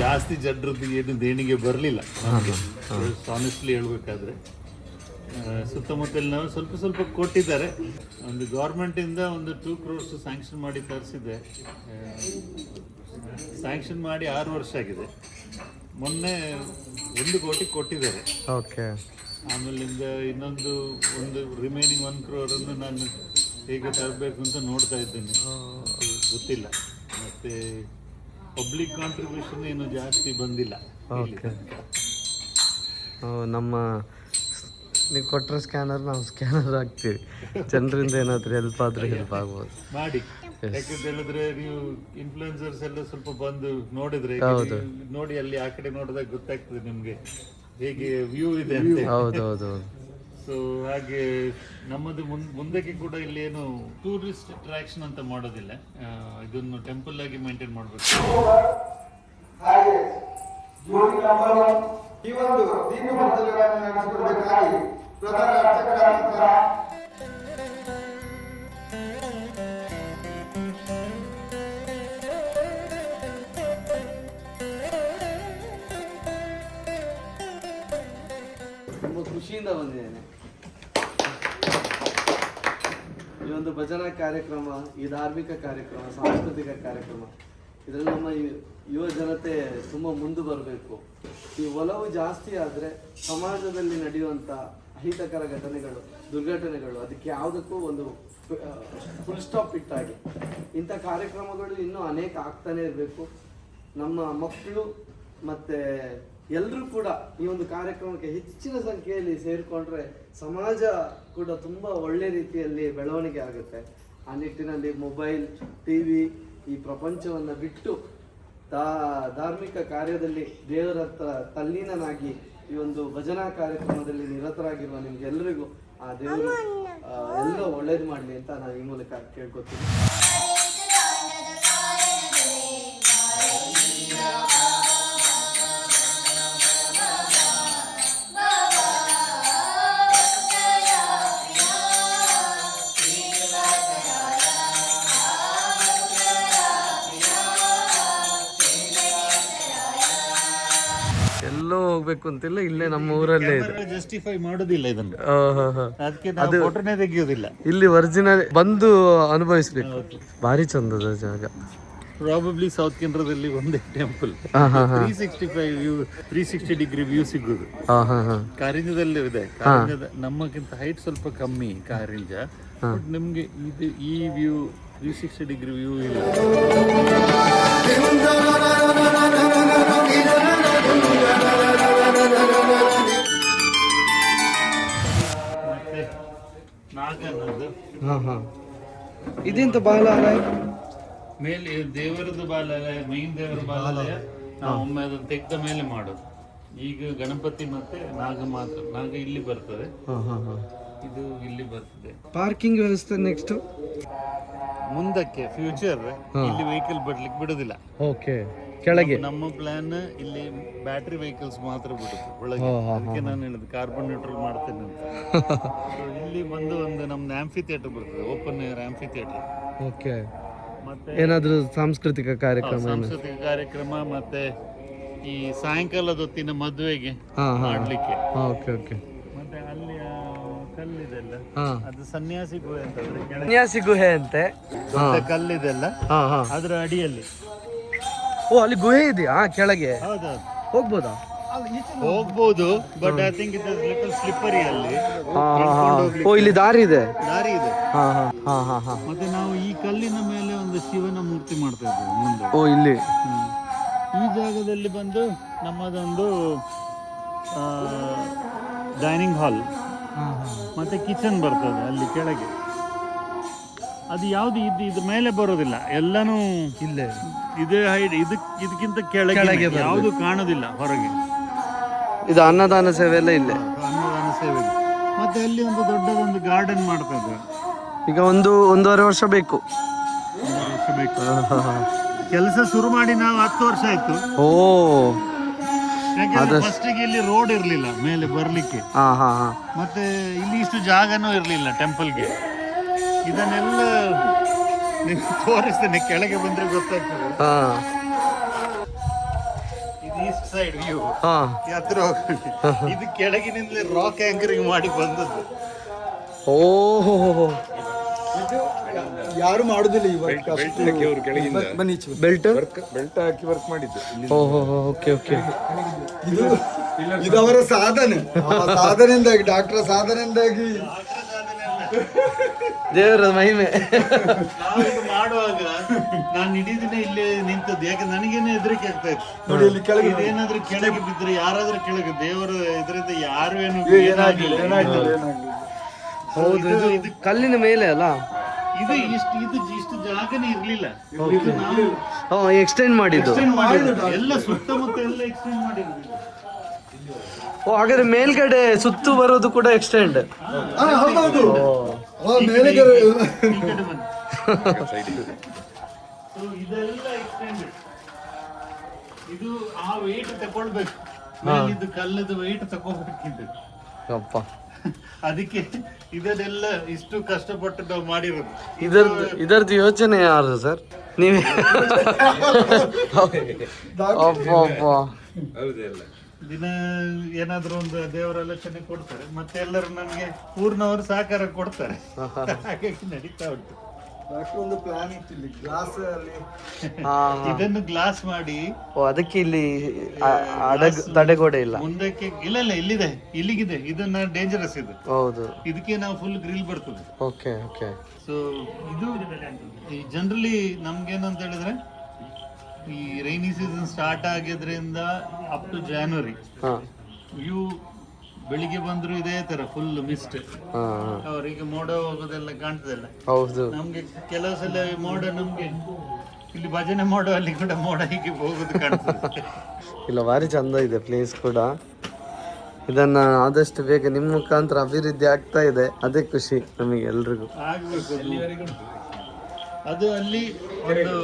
ಜಾಸ್ತಿ ಜನರದ್ದು ಏನು ದೇಣಿಗೆ ಬರಲಿಲ್ಲ ನಮಗೆ, ಆನೆಸ್ಟ್ಲಿ ಹೇಳ್ಬೇಕಾದ್ರೆ. ಸುತ್ತಮುತ್ತಲಿನವರು ಸ್ವಲ್ಪ ಕೊಟ್ಟಿದ್ದಾರೆ. ಒಂದು ಗೌರ್ಮೆಂಟಿಂದ ಒಂದು 2 crores ಸ್ಯಾಂಕ್ಷನ್ ಮಾಡಿ ತರಿಸಿದೆ. ಸ್ಯಾಂಕ್ಷನ್ ಮಾಡಿ 6 ವರ್ಷ ಆಗಿದೆ. ಮೊನ್ನೆ 1 ಕೋಟಿ ಕೊಟ್ಟಿದ್ದಾರೆ. ಆಮೇಲಿಂದ ಇನ್ನೊಂದು ರಿಮೈನಿಂಗ್ 1 crore ನಾನು ಹೇಗೆ ತರಬೇಕು ಅಂತ ನೋಡ್ತಾ ಇದ್ದೇನೆ, ಗೊತ್ತಿಲ್ಲ. ಮತ್ತೆ ಪಬ್ಲಿಕ್ ಕಾಂಟ್ರಿಬ್ಯೂಷನ್ ಏನು ಜಾಸ್ತಿ ಬಂದಿಲ್ಲ. ನಮ್ಮ ನೀವು ಕೊಟ್ಟರೆ ಸ್ಕ್ಯಾನರ್, ನಾವು ಸ್ಕ್ಯಾನರ್ ಹಾಕ್ತೀವಿ. ಜನರಿಂದ ಏನಾದರೂ ಹೆಲ್ಪ್ ಆದರೆ ಹೆಲ್ಪ್ ಆಗ್ಬೋದು ಮಾಡಿ. ಯಾಕಂತ ಹೇಳಿದ್ರೆ ನೀವು ಇನ್ಫ್ಲುಯೆನ್ಸರ್ಸ್ ಎಲ್ಲ ಸ್ವಲ್ಪ ಬಂದು ನೋಡಿದ್ರೆ, ನೋಡಿ ಅಲ್ಲಿ ಆ ಕಡೆ ನೋಡಿದಾಗ ಗೊತ್ತಾಗ್ತದೆ ನಿಮಗೆ ಹೇಗೆ ವ್ಯೂ ಇದೆ ಅಂತ. ಹೌದೌದು. ಸೊ ಹಾಗೆ ನಮ್ಮದು ಮುಂದಕ್ಕೆ ಕೂಡ ಇಲ್ಲಿ ಏನು ಟೂರಿಸ್ಟ್ ಅಟ್ರಾಕ್ಷನ್ ಅಂತ ಮಾಡೋದಿಲ್ಲ, ಇದನ್ನು ಟೆಂಪಲ್ ಆಗಿ ಮೇಂಟೈನ್ ಮಾಡಬೇಕು. ಈ ಒಂದು ದೀಪ ಪ್ರಜ್ವಲನೆಯನ್ನು ನಡೆಸಿಕೊಡಬೇಕಾಗಿ ಪ್ರಧಾನ ಅರ್ಚಕರ ನಂತರ ತುಂಬ ಖುಷಿಯಿಂದ ಬಂದಿದ್ದೇನೆ. ಈ ಒಂದು ಭಜನಾ ಕಾರ್ಯಕ್ರಮ, ಈ ಧಾರ್ಮಿಕ ಕಾರ್ಯಕ್ರಮ, ಸಾಂಸ್ಕೃತಿಕ ಕಾರ್ಯಕ್ರಮ, ಇದರಲ್ಲಿ ನಮ್ಮ ಯುವ ಜನತೆ ತುಂಬ ಮುಂದೆ ಬರಬೇಕು. ಈ ಒಲವು ಜಾಸ್ತಿ ಆದರೆ ಸಮಾಜದಲ್ಲಿ ನಡೆಯುವಂಥ ಅಹಿತಕರ ಘಟನೆಗಳು, ದುರ್ಘಟನೆಗಳು, ಅದಕ್ಕೆ ಯಾವುದಕ್ಕೂ ಒಂದು ಫುಲ್ ಸ್ಟಾಪ್ ಇಟ್ಟಾಗಿ ಇಂಥ ಕಾರ್ಯಕ್ರಮಗಳು ಇನ್ನೂ ಅನೇಕ ಆಗ್ತಾನೆ ಇರಬೇಕು. ನಮ್ಮ ಮಕ್ಕಳು ಮತ್ತು ಎಲ್ಲರೂ ಕೂಡ ಈ ಒಂದು ಕಾರ್ಯಕ್ರಮಕ್ಕೆ ಹೆಚ್ಚಿನ ಸಂಖ್ಯೆಯಲ್ಲಿ ಸೇರಿಕೊಂಡ್ರೆ ಸಮಾಜ ಕೂಡ ತುಂಬ ಒಳ್ಳೆ ರೀತಿಯಲ್ಲಿ ಬೆಳವಣಿಗೆ ಆಗುತ್ತೆ. ಆ ನಿಟ್ಟಿನಲ್ಲಿ ಮೊಬೈಲ್, TV, ಈ ಪ್ರಪಂಚವನ್ನು ಬಿಟ್ಟು ಧಾರ್ಮಿಕ ಕಾರ್ಯದಲ್ಲಿ ದೇವರ ಹತ್ರ ತಲ್ಲೀನನಾಗಿ ಈ ಒಂದು ಭಜನಾ ಕಾರ್ಯಕ್ರಮದಲ್ಲಿ ನಿರತರಾಗಿರುವ ನಿಮ್ಗೆಲ್ಲರಿಗೂ ಆ ದೇವರು ಎಲ್ಲ ಒಳ್ಳೇದು ಮಾಡಲಿ ಅಂತ ನಾನು ಈ ಮೂಲಕ ಕೇಳ್ಕೊತೀನಿ. ಎಲ್ಲೋ ಹೋಗ್ಬೇಕು ಅಂತಿಲ್ಲ, ಇಲ್ಲೇ ನಮ್ಮ ಊರಲ್ಲೇ ಇದೆ. ಜಸ್ಟಿಫೈ ಮಾಡೋದಿಲ್ಲ ಇದನ್ನು, ಹಾ, ಹಾ. ಅದಕ್ಕೆ ನಾವು ಫೋಟೋನೇ ತೆಗಿಯೋದಿಲ್ಲ. ಇಲ್ಲಿ ಒರಿಜಿನಲ್ ಬಂದು ಅನುಭವಿಸ್ಬೇಕು. ಭಾರಿ ಚಂದದ ಜಾಗ. ಪ್ರಾಬಬ್ಲಿ ಸೌತ್ ಕೆನರಾದಲ್ಲಿ ಒಂದೇ ಟೆಂಪಲ್ 360 ಡಿಗ್ರಿ ವ್ಯೂ ಸಿಗೋದು. ಕಾರಿಂಜದಲ್ಲೂ ಇದೆ. ಕಾರಿಂಜದ ನಮ್ಮಕ್ಕಿಂತ ಹೈಟ್ ಸ್ವಲ್ಪ ಕಮ್ಮಿ ಕಾರಿಂಜ, ಬಟ್ ನಿಮ್ಗೆ ಇದು ಈ ವ್ಯೂ 360 ಡಿಗ್ರಿ ವ್ಯೂ ಇಲ್ಲ. ಮತ್ತೆ ನಾಗನದು ಇದೆಂತ ಬಾಲಾಲಯ ಮೇಲೆ ದೇವರದ್ದು ಬಾಲಾಲಯ, ಮೈನ್ ದೇವರ ಬಾಲಾಲಯ ನಾವು ಒಮ್ಮೆ ಅದನ್ನು ತೆಗೆದ ಮೇಲೆ ಮಾಡೋದು. ಈಗ ಗಣಪತಿ ಮತ್ತೆ ನಾಗ ಮಾತ್ರ. ನಾಗ ಇಲ್ಲಿ ಬರ್ತದೆ, ಇದು ಇಲ್ಲಿ ಬರ್ತದೆ. ಪಾರ್ಕಿಂಗ್ ವ್ಯವಸ್ಥೆ ನೆಕ್ಸ್ಟ್ ಮುಂದಕ್ಕೆ ಫ್ಯೂಚರ್ ಇಲ್ಲಿ ವೆಹಿಕಲ್ ಬರ್ಲಿಕ್ಕೆ ಬಿಡುದಿಲ್ಲ. ಓಕೆ, ಕೆಳಗೆ ನಮ್ಮ ಪ್ಲಾನ್ ಇಲ್ಲಿ ಬ್ಯಾಟ್ರಿ ವೆಹಿಕಲ್ಸ್ ಮಾತ್ರ ಬಿಡುತ್ತೆ ಒಳಗೆ. ಅದಕ್ಕೆ ನಾನು ಹೇಳಿದ್ದು ಕಾರ್ಬನ್ ನ್ಯೂಟ್ರಲ್ ಮಾಡ್ತೇನೆ ಅಂತ. So ಇಲ್ಲಿ ಬಂದು ಒಂದು ನಮ್ದು ಆಂಫಿ ಥಿಯೇಟರ್ ಬರ್ತದೆ, open air amphi theatre. Okay, ಮತ್ತೆ ಏನಾದ್ರೂ ಸಾಂಸ್ಕೃತಿಕ ಕಾರ್ಯಕ್ರಮ? ಸಾಂಸ್ಕೃತಿಕ ಕಾರ್ಯಕ್ರಮ ಮತ್ತೆ ಈ ಸಾಯಂಕಾಲದ ಹೊತ್ತಿನ ಮದುವೆಗೆ ಮಾಡ್ಲಿಕ್ಕೆ. Okay okay. ಮತ್ತೆ ಅಲ್ಲಿ ಕಲ್ಲಿದೆಲ್ಲ ಅದು ಸನ್ಯಾಸಿ ಗುಹೆ ಅಂತ, ಸನ್ಯಾಸಿ ಗುಹೆ ಅಂತೆ. ದೊಡ್ಡ ಕಲ್ಲಿದೆಲ್ಲ ಅದ್ರ ಅಡಿಯಲ್ಲಿ. ಓ, ಅಲ್ಲಿ ಗುಹೆ ಇದೆಯಾ ಕೆಳಗೆ? ಹೌದೌದು, ಹೋಗ್ಬೋದಾ? ಹೋಗ್ಬೋದು, but I think it is little slippery. ಅಲ್ಲಿ ಓ, ಇಲ್ಲಿ ದಾರಿ ಇದೆ. ದಾರಿ ಇದೆ. ಮತ್ತೆ ನಾವು ಈ ಕಲ್ಲಿನ ಮೇಲೆ ಒಂದು ಶಿವನ ಮೂರ್ತಿ ಮಾಡ್ತಾ ಇದ್ದೇವೆ ಮುಂದೆ. ಓ, ಇಲ್ಲಿ ಈ ಜಾಗದಲ್ಲಿ ಬಂದು ನಮ್ಮದೊಂದು ಡೈನಿಂಗ್ ಹಾಲ್ ಮತ್ತೆ ಕಿಚನ್ ಬರ್ತದೆ ಅಲ್ಲಿ ಕೆಳಗೆ. ಅದು ಯಾವ್ದು ಇದು ಮೇಲೆ ಬರೋದಿಲ್ಲ, ಎಲ್ಲಾನು ಇಲ್ಲೇ ಇದೇ ಹೈಟ್. ಇದಕ್ಕಿಂತ ಕೆಳಗೆ ಯಾವುದು ಕಾಣೋದಿಲ್ಲ ಹೊರಗೆ. ಇದು ಅನ್ನದಾನ ಸೇವೆ ಎಲ್ಲ ಇಲ್ಲೇ. ಅನ್ನದಾನ ಸೇವೆ. ಮತ್ತೆ ಅಲ್ಲಿ ಒಂದು ದೊಡ್ಡದೊಂದು ಗಾರ್ಡನ್ ಮಾಡ್ತಾ ಇದ್ದೇವೆ. ಈಗ ಒಂದೂವರೆ ವರ್ಷ ಬೇಕು. ಕೆಲಸ ಶುರು ಮಾಡಿ ನಾವು 10 ವರ್ಷ ಆಯ್ತು. ಓ, ಯಾಕಂದ್ರೆ ಫಸ್ಟಿಗೆ ಇಲ್ಲಿ ರೋಡ್ ಇರ್ಲಿಲ್ಲ ಮೇಲೆ ಬರ್ಲಿಕ್ಕೆ. ಮತ್ತೆ ಇಲ್ಲಿ ಇಷ್ಟು ಜಾಗನೂ ಇರ್ಲಿಲ್ಲ ಟೆಂಪಲ್ಗೆ. ಇದನ್ನೆಲ್ಲ ತೋರಿಸ್ತೇನೆ, ಕೆಳಗೆ ಬಂದ್ರೆ ಗೊತ್ತಾಗ್ತದೆ. ಇದು ಈಸ್ಟ್ ಸೈಡ್ ವ್ಯೂ. ಹತ್ರ ಹೋಗ್ಬೇಕು. ಇದು ಕೆಳಗಿನಿಂದಲೇ ರಾಕ್ ಆಂಕರಿಂಗ್ ಮಾಡಿ ಬಂದದ್ದು. ಓಹೋ, ಯಾರು ಮಾಡುದಿಲ್ಲ ಈ ವರ್ಕ್. ಬೆಲ್ಟ್ ಹಾಕಿ ವರ್ಕ್ ಮಾಡಿದ್ದು. Okay okay. ಇದು ಅವರ ಸಾಧನೆಯಿಂದಾಗಿ ಡಾಕ್ಟರ್ ಸಾಧನೆಯಿಂದಾಗಿ ದೇವರ ಮಹಿಮೆ. ನಾವು ಇದು ಮಾಡುವಾಗ ನಾನು ಇಡೀ ದಿನ ಇಲ್ಲೇ ನಿಂತದ್ದು, ಯಾಕಂದ್ರೆ ನನಗೇನೆ ಹೆದರಿಕೆ ಆಗ್ತಾ ಇತ್ತು. ನೋಡಿ ಇಲ್ಲಿ ಕೆಳಗೆ ಏನಾದ್ರೂ ಕೆಳಗೆ ಬಿದ್ರೆ, ಯಾರಾದ್ರೂ ಕೆಳಗೆ, ದೇವರ ಇದರಿಂದ ಯಾರು ಏನಾಗ್ಲಿಲ್ಲ. ಹೌದು, ಇದು ಕಲ್ಲಿನ ಮೇಲೆ ಅಲ್ಲ. ಇದು ಇಷ್ಟು ಜಾಗನೇ ಇರ್ಲಿಲ್ಲ. ಎಕ್ಸ್ಟೆಂಡ್ ಮಾಡಿದ್ದು ಎಲ್ಲ ಸುತ್ತಮುತ್ತ ಎಲ್ಲ ಎಕ್ಸ್ಟೆಂಡ್ ಮಾಡಿರೋದು. ಓ, ಹಾಗಾದ್ರೆ ಮೇಲ್ಗಡೆ ಸುತ್ತು ಬರೋದು ಕೂಡ ಎಕ್ಸ್ಟೆಂಡ್. ಹೌದು, ಮೇಲೆ ಇದೆಲ್ಲ ಎಕ್ಸ್ಟೆಂಡೆಡ್. ಇದು ಆ ವೆಯ್ಟ್ ತಗೊಳ್ಬೇಕು, ಇದು ಕಲ್ಲದ ವೆಯ್ಟ್ ತಗೋಬೇಕಿದ್ದು. ಅದಕ್ಕೆ ಇದನ್ನೆಲ್ಲ ಇಷ್ಟು ಕಷ್ಟಪಟ್ಟು ನಾವು ಮಾಡಿರೋದು. ಇದರದ್ದು ಯೋಚನೆ ಯಾರು ಸರ್? ನೀವೇ? ದಿನ ಏನಾದ್ರೂ ಒಂದು ದೇವರಾಲೋಚನೆ ಕೊಡ್ತಾರೆ, ಮತ್ತೆ ಎಲ್ಲರೂ ನನಗೆ ಊರ್ನವರು ಸಹಕಾರ ಕೊಡ್ತಾರೆ. ಹಾಗಾಗಿ ನಡೀತಾ ಉಂಟು. ಒಂದು ಪ್ಲಾನ್ ಇತ್ತು ಇಲ್ಲಿ ಗ್ಲಾಸ್ ಅಲ್ಲಿ ಇದನ್ನು ಗ್ಲಾಸ್ ಮಾಡಿ. ಅದಕ್ಕೆ ಇಲ್ಲಿ ತಡೆಗೋಡೆ ಇಲ್ಲ ಮುಂದಕ್ಕೆ. ಇಲ್ಲ ಇಲ್ಲಿದೆ, ಇಲ್ಲಿಗಿದೆ. ಇದನ್ನ ಡೇಂಜರಸ್ ಇದು. ಹೌದು, ಇದಕ್ಕೆ ನಾವು ಫುಲ್ ಗ್ರಿಲ್ ಬರ್ತದೆ. Okay okay. ಸೊ ಇದು ಜನರಲಿ ನಮ್ಗೇನಂತ ಹೇಳಿದ್ರೆ, ಈ ರೈನಿ ಸೀಸನ್ ಸ್ಟಾರ್ಟ್ ಆಗಿದ್ರಿಂದ ಅಪ್ ಟು ಜಾನ್ವರಿ ವ್ಯೂ ಬೆಳಿಗ್ಗೆ ಬಂದ್ರು ಇದೇ ತರ ಫುಲ್ ಮಿಸ್ಟ್. ಅವರಿಗೆ ಮೋಡ ಹೋಗೋದೆಲ್ಲ ಕಾಣ್ತದಲ್ಲ. ಹೌದು, ನಮ್ಗೆ ಕೆಲವು ಸಲ ಮೋಡ ನಮ್ಗೆ ಇಲ್ಲಿ ಭಜನೆ ಮಾಡೋ ಅಲ್ಲಿ ಕೂಡ ಮೋಡ ಹೀಗೆ ಹೋಗೋದು ಕಾಣ್ತದೆ. ಇಲ್ಲ, ಭಾರಿ ಚಂದ ಇದೆ ಪ್ಲೇಸ್ ಕೂಡ. ಇದನ್ನ ಆದಷ್ಟು ಬೇಗ ನಿಮ್ಮ ಮುಖಾಂತರ ಅಭಿವೃದ್ಧಿ ಆಗ್ತಾ ಇದೆ, ಅದೇ ಖುಷಿ ನಮಗೆ ಎಲ್ರಿಗೂ. ಆಗ್ಬೇಕು ಅದು ಅಲ್ಲಿ ಒಂದು.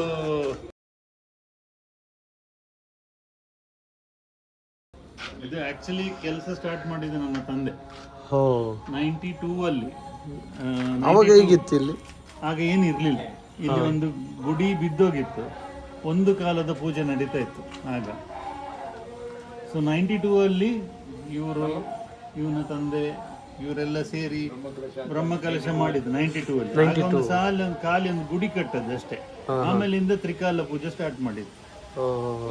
ಇದು ಆಕ್ಚುಲಿ ಕೆಲಸ ಸ್ಟಾರ್ಟ್ ಮಾಡಿದ್ದು ನನ್ನ ತಂದೆ 92 ಅಲ್ಲಿ. ಅವಾಗ ಹೇಗಿತ್ತು ಇಲ್ಲಿ? ಆಗ ಏನು ಇರ್ಲಿಲ್ಲ. ಇಲ್ಲಿ ಒಂದು ಗುಡಿ ಬಿದ್ದೋಗಿತ್ತು, ಒಂದು ಕಾಲದ ಪೂಜೆ ನಡೀತಾ ಇತ್ತು ಆಗ. ಸೊ ಸೊ 92 ಅಲ್ಲಿ ಇವನ ತಂದೆ ಇವರೆಲ್ಲ ಸೇರಿ ಬ್ರಹ್ಮಕಲಶ ಮಾಡಿದ್ದು 92 ಅಲ್ಲಿ. ಆಗ ಒಂದು ಸಾಲ ಒಂದು ಖಾಲಿ ಒಂದು ಗುಡಿ ಕಟ್ಟದ್ದು ಅಷ್ಟೇ. ಆಮೇಲಿಂದ ತ್ರಿಕಾಲ ಪೂಜೆ ಸ್ಟಾರ್ಟ್ ಮಾಡಿದ್ದು.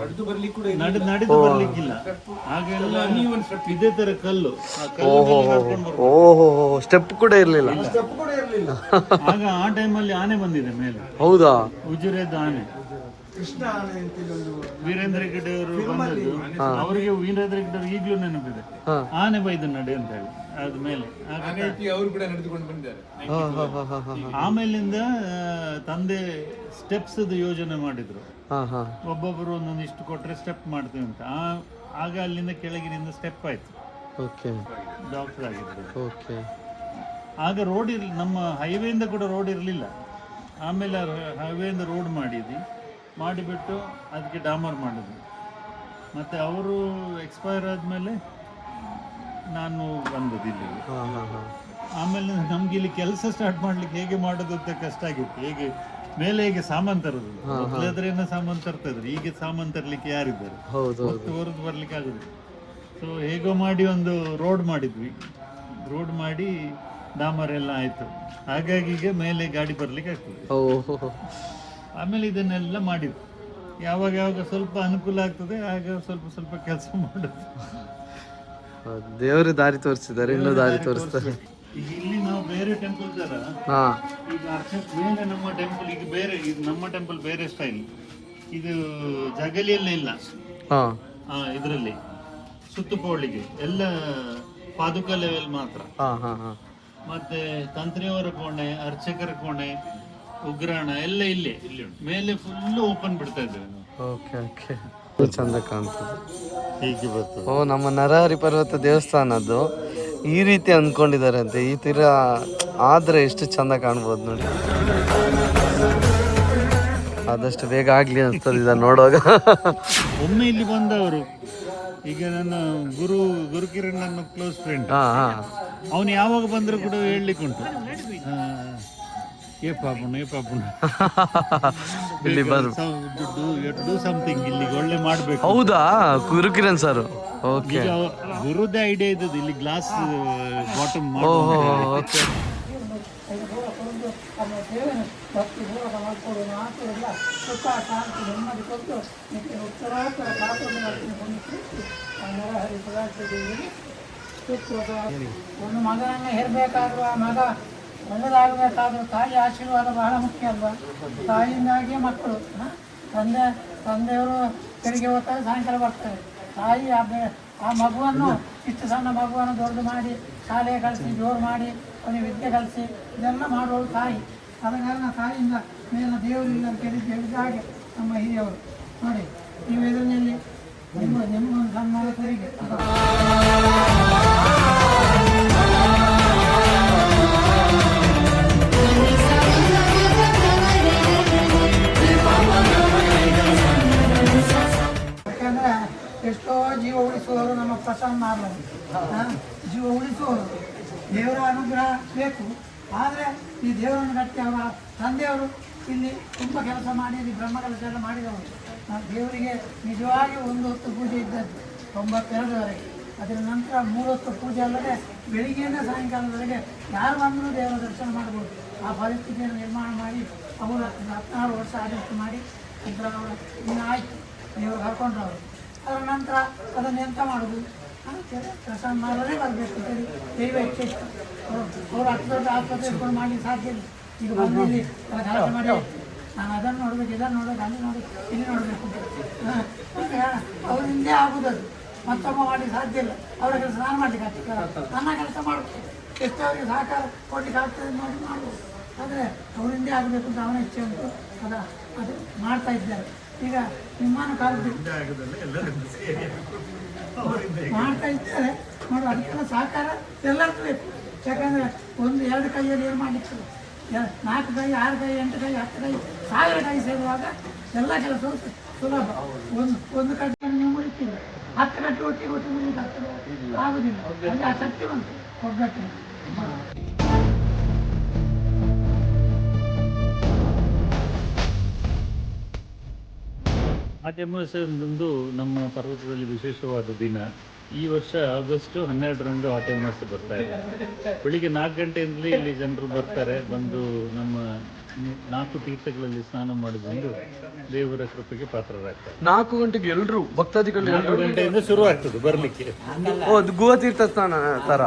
ನಡೆದು ಬರ್ಲಿಕ್ಕಿಲ್ಲ. ಆಗೆಲ್ಲ ಇದೇ ತರ ಕಲ್ಲು, ಆ ಕಲ್ಲಲ್ಲಿ ನಡ್ಕೊಂಡು ಬರ್ಬೇಕು. ಓಹೋ, ಸ್ಟೆಪ್ ಕೂಡ ಇರ್ಲಿಲ್ಲ. ಆಗ ಆ ಟೈಮಲ್ಲಿ ಆನೆ ಬಂದಿದೆ ಮೇಲೆ. ಹೌದಾ? ಉಜಿರೆದ ಆನೆ. ಕೃಷ್ಣ ಆನೆ ಅಂತ ಇಲ್ಲೊಂದು ವೀರೇಂದ್ರ ಹೆಗ್ಗಡೆ ಅವರು ಬಂದದ್ದು, ಅವರಿಗೆ ವೀರೇಂದ್ರ ಹೆಗ್ಗಡೆ ಈಗಲೂ ನೆನಪಿದೆ. ಆನೆ ಬೈದು ನಡೆ ಅಂತ ಹೇಳಿ ಆದ್ಮೇಲೆ ಅವರು ಕೂಡ ನಡೆದುಕೊಂಡು ಬಂದಿದ್ದಾರೆ. ಆಮೇಲಿಂದ ತಂದೆ ಸ್ಟೆಪ್ಸ್ ಯೋಜನೆ ಮಾಡಿದ್ರು. ಒಬ್ಬೊಬ್ಬರು ಒಂದೊಂದು ಇಷ್ಟು ಕೊಟ್ರೆ ಸ್ಟೆಪ್ ಮಾಡ್ತೀವಿ ಅಂತ. ಆಗ ಅಲ್ಲಿಂದ ಕೆಳಗಿನಿಂದ ಸ್ಟೆಪ್ ಆಯ್ತು. ಡಾಕ್ಟರ್ ಆಗಿದ್ರು. ಆಗ ರೋಡ್ ನಮ್ಮ ಹೈವೇಯಿಂದ ಕೂಡ ರೋಡ್ ಇರಲಿಲ್ಲ. ಆಮೇಲೆ ಹೈವೇಯಿಂದ ರೋಡ್ ಮಾಡಿಬಿಟ್ಟು ಅದಕ್ಕೆ ಡಾಮರ್ ಮಾಡಿದ್ವಿ. ಮತ್ತು ಅವರು ಎಕ್ಸ್ಪೈರ್ ಆದಮೇಲೆ ನಾನು ಬಂದದ್ದು ಇಲ್ಲಿಗೆ. ಆಮೇಲೆ ನಮ್ಗೆ ಇಲ್ಲಿ ಕೆಲಸ ಸ್ಟಾರ್ಟ್ ಮಾಡ್ಲಿಕ್ಕೆ ಹೇಗೆ ಮಾಡೋದು ಅಂತ ಕಷ್ಟ ಆಗಿತ್ತು. ಹೇಗೆ ಸಾಮಾನು ತರೋದು, ಮೊದಲಾದ್ರೇನ ಸಾಮಾನು ತರ್ತಾ ಇದ್ರು, ಈಗ ಸಾಮಾನು ತರಲಿಕ್ಕೆ ಯಾರಿದ್ದಾರೆ, ಹೊರದು ಬರ್ಲಿಕ್ಕೆ ಆಗುದು. ಸೊ ಹೇಗೋ ಮಾಡಿ ಒಂದು ರೋಡ್ ಮಾಡಿದ್ವಿ. ರೋಡ್ ಮಾಡಿ ಡಾಮರ್ ಎಲ್ಲ ಆಯ್ತು. ಹಾಗಾಗಿ ಈಗ ಮೇಲೆ ಗಾಡಿ ಬರ್ಲಿಕ್ಕೆ ಆಗ್ತದೆ. ಆಮೇಲೆ ಇದನ್ನೆಲ್ಲ ಮಾಡಿದ್ವಿ. ಯಾವಾಗ ಸ್ವಲ್ಪ ಅನುಕೂಲ ಆಗ್ತದೆ ಆಗ ಸ್ವಲ್ಪ ಕೆಲಸ ಮಾಡೋದು. ದೇವರು ದಾರಿ ತೋರಿಸಿದ್ದಾರೆ, ಇನ್ನೂ ದಾರಿ ತೋರಿಸ್ತಾರೆ. ಈಗ ಇಲ್ಲಿ ನಾವು ಬೇರೆ ಟೆಂಪಲ್ ತರ ಈಗ ಮೇಲೆ ನಮ್ಮ ಟೆಂಪಲ್ ಈಗ ಬೇರೆ, ಇದು ನಮ್ಮ ಟೆಂಪಲ್ ಬೇರೆ ಸ್ಟೈಲ್. ಇದು ಜಗಲಿಯಲ್ಲ ಇಲ್ಲ, ಇದರಲ್ಲಿ ಸುತ್ತುಪೋಳಿಗೆ ಎಲ್ಲ ಪಾದುಕ ಲೆವೆಲ್ ಮಾತ್ರ. ಮತ್ತೆ ತಂತ್ರಿಯವರ ಕೋಣೆ, ಅರ್ಚಕರ ಕೋಣೆ, ಉಗ್ರಾಣ ಎಲ್ಲ ಇಲ್ಲೇ ಮೇಲೆ ಫುಲ್ ಓಪನ್ ಬಿಡ್ತಾ ಇದ್ದೇವೆ ನಾವು. ಚಂದ ಕಾಣ್ತದೆ. ಹೀಗೆ ಬರ್ತದೆ. ಓ, ನಮ್ಮ ನರಹರಿ ಪರ್ವತ ದೇವಸ್ಥಾನದ್ದು ಈ ರೀತಿ ಅಂದ್ಕೊಂಡಿದ್ದಾರೆ ಅಂತೆ. ಈ ತೀರ ಆದ್ರೆ ಎಷ್ಟು ಚಂದ ಕಾಣ್ಬೋದು ನೋಡಿ. ಆದಷ್ಟು ಬೇಗ ಆಗ್ಲಿ ಅನ್ಸ್ತದೆ ಇದನ್ನ ನೋಡುವಾಗ. ಒಮ್ಮೆ ಇಲ್ಲಿ ಬಂದವರು, ಈಗ ನನ್ನ ಗುರುಕಿರಣ್ ನನ್ನ ಕ್ಲೋಸ್ ಫ್ರೆಂಡ್. ಅವನು ಯಾವಾಗ ಬಂದರೂ ಕೂಡ ಹೇಳಲಿಕ್ಕುಂಟು, ಏ ಪಾಪುಣ ಇಲ್ಲಿ ಡೂ ಸಮಥಿಂಗ್, ಇಲ್ಲಿಗೆ ಒಳ್ಳೆ ಮಾಡ್ಬೇಕು. ಹೌದಾ? ಗುರುಕಿರಣ್ ಸರ್. ಓಕೆ, ಗುರುದೇ ಐಡಿಯಾ ಇದ್ದದ್ದು ಇಲ್ಲಿ ಗ್ಲಾಸ್ ಬಾಟಮ್. ಒಂದು ಮಗನನ್ನು ಹೇರಬೇಕಾದ್ರೂ ಆ ಮಗ ಒಳ್ಳೆದಾಗಬೇಕಾದ್ರೂ ತಾಯಿ ಆಶೀರ್ವಾದ ಬಹಳ ಮುಖ್ಯ ಅಲ್ವಾ? ತಾಯಿಯಿಂದಾಗಿಯೇ ಮಕ್ಕಳು. ತಂದೆಯವರು ಬೆಳಿಗ್ಗೆ ಹೋಗ್ತಾರೆ, ಸಾಯಂಕಾಲ ಬರ್ತಾರೆ. ತಾಯಿ ಆ ಮಗುವನ್ನು, ಇಷ್ಟು ಸಣ್ಣ ಮಗುವನ್ನು ದೊಡ್ಡದು ಮಾಡಿ ಶಾಲೆಗೆ ಕಳಿಸಿ, ಜೋರು ಮಾಡಿ ಅವನಿಗೆ ವಿದ್ಯೆ ಕಲಿಸಿ ಇದೆಲ್ಲ ಮಾಡೋಳು ತಾಯಿ. ಆದ ಕಾರಣ ತಾಯಿಯಿಂದ ಮೇಲೆ ದೇವರಿಲ್ಲ ಅಂತ ಹೇಳಿದ ಹಾಗೆ ನಮ್ಮ ಹಿರಿಯವರು. ನೋಡಿ, ನೀವು ಇದನ್ನಲ್ಲಿ ನಿಮ್ಮೊಂದು ಸನ್ಮಾನ ತೆರಿಗೆ. ಯಾಕಂದ್ರೆ ಎಷ್ಟೋ ಜೀವ ಉಳಿಸುವವರು ನಮ್ಮ ಪ್ರಸನ್ನ ಮಾಡಲು, ಜೀವ ಉಳಿಸುವವರು. ದೇವರ ಅನುಗ್ರಹ ಬೇಕು. ಆದರೆ ಈ ದೇವರನ್ನು ಗಟ್ಟಿ ಅವರ ತಂದೆಯವರು ಇಲ್ಲಿ ತುಂಬ ಕೆಲಸ ಮಾಡಿ ಇಲ್ಲಿ ಬ್ರಹ್ಮ ಕೆಲಸ ಎಲ್ಲ ಮಾಡಿದವರು. ದೇವರಿಗೆ ನಿಜವಾಗಿ 1 ಹೊತ್ತು ಪೂಜೆ ಇದ್ದದ್ದು 92ರವರೆಗೆ. ಅದರ ನಂತರ 3 ಹೊತ್ತು ಪೂಜೆ ಅಲ್ಲದೆ ಬೆಳಿಗ್ಗೆಯಿಂದ ಸಾಯಂಕಾಲದವರೆಗೆ ಯಾರು ಬಂದರೂ ದೇವರ ದರ್ಶನ ಮಾಡ್ಬೋದು. ಆ ಪರಿಸ್ಥಿತಿಯನ್ನು ನಿರ್ಮಾಣ ಮಾಡಿ ಅವರು 14 ವರ್ಷ ಆಡಳಿತ ಮಾಡಿ ನಂತರ ಅವರು ಇನ್ನು ಆಯಿತು, ದೇವರು ಕರ್ಕೊಂಡ್ರು ಅವರು. ಅದರ ನಂತರ ಅದನ್ನು ಎಂತ ಮಾಡೋದು, ಪ್ರಸಾದ ಮಾಡಲೇ ಬರಬೇಕು ಅಂತೇಳಿ ದೈವ ಇಚ್ಛೆ ಇತ್ತು. ಅವರು ಅಷ್ಟು ದೊಡ್ಡ ಆಸ್ಪತ್ರೆ ಇಟ್ಕೊಂಡು ಮಾಡಿ ಸಾಧ್ಯ ಇಲ್ಲ. ಈಗ ಬಂದು ಇಲ್ಲಿ ಗಲಾಟೆ ಮಾಡಿ ನಾನು ಅದನ್ನು ನೋಡಬೇಕು, ಇದನ್ನು ನೋಡಬೇಕು, ಅಲ್ಲಿ ನೋಡಬೇಕು, ಇಲ್ಲಿ ನೋಡಬೇಕು ಅಂತ ಅವರಿಂದೇ ಆಗುವುದು. ಮತ್ತೊಬ್ಬ ಮಾಡಿ ಸಾಧ್ಯ ಇಲ್ಲ. ಅವರ ಕೆಲಸ ನಾನು ಮಾಡಲಿಕ್ಕೆ ಆಗ್ತದೆ, ನನ್ನ ಕೆಲಸ ಮಾಡಬೇಕು. ಎಷ್ಟು ಅವರಿಗೆ ಸಹಕಾರ ಕೊಡಲಿಕ್ಕೆ ಆಗ್ತದೆ ನೋಡಿ ಮಾಡ್ಬೋದು. ಆದರೆ ಅವರಿಂದೇ ಆಗಬೇಕು ಅಂತ ಅವನ ಇಚ್ಛೆ ಉಂಟು. ಅದು ಮಾಡ್ತಾ ಇದ್ದಾರೆ. ಈಗ ನಿಮ್ಮನ್ನು ಕಾಲದಲ್ಲಿ ಮಾಡ್ತಾ ಇದ್ದಾರೆ ನೋಡಿ. ಅದಕ್ಕೆಲ್ಲ ಸಹಕಾರ ಎಲ್ಲರಿಗೂ ಬೇಕು. ಯಾಕಂದರೆ 1-2 ಕೈಯಲ್ಲಿ ಏನು ಮಾಡಲಿಕ್ಕೆ 4 ಕೈ, 6 ಕೈ, 8 ಕೈ, 10 ಕೈ, 1000 ಕೈ ಸೇರುವಾಗ ಎಲ್ಲ ಕೆಲಸವು ಸುಲಭ. ಒಂದು ಕಟ್ಟನ್ನು ನೀವು ಮುರಿತೀವಿ, 10 ಕಟ್ಟು ಒಟ್ಟಿಗೆ ಮುರಿಲಿಕ್ಕೆ ಆಗ್ತದೆ, ಆಗುದಿಲ್ಲ. ಅಲ್ಲಿ ಆ ಶಕ್ತಿ ಬಂತು ಒಗ್ಗಟ್ಟಿನ. ಆಟಿ ಅಮಾವಾಸ್ಯೆ ಒಂದು ನಮ್ಮ ಪರ್ವತದಲ್ಲಿ ವಿಶೇಷವಾದ ದಿನ. ಈ ವರ್ಷ ಆಗಸ್ಟ್ 12ರಂದು ಆಟಿ ಅಮಾವಾಸ್ಯೆ ಬರ್ತಾ ಇದೆ. ಬೆಳಿಗ್ಗೆ 4 ಗಂಟೆಯಿಂದಲೇ ಇಲ್ಲಿ ಜನರು ಬರ್ತಾರೆ. ಬಂದು ನಮ್ಮ 4 ತೀರ್ಥಗಳಲ್ಲಿ ಸ್ನಾನ ಮಾಡಿ ಬಂದು ದೇವರ ಕೃಪೆಗೆ ಪಾತ್ರರಾಗ್ತಾರೆ. 4 ಗಂಟೆಗೆ ಎಲ್ಲರೂ ಭಕ್ತಾದಿಗಳು 4 ಗಂಟೆಯಿಂದ ಶುರು ಆಗ್ತದೆ ಬರ್ಲಿಕ್ಕೆ. ಗೋವಾ ತೀರ್ಥ ಸ್ನಾನ ತರ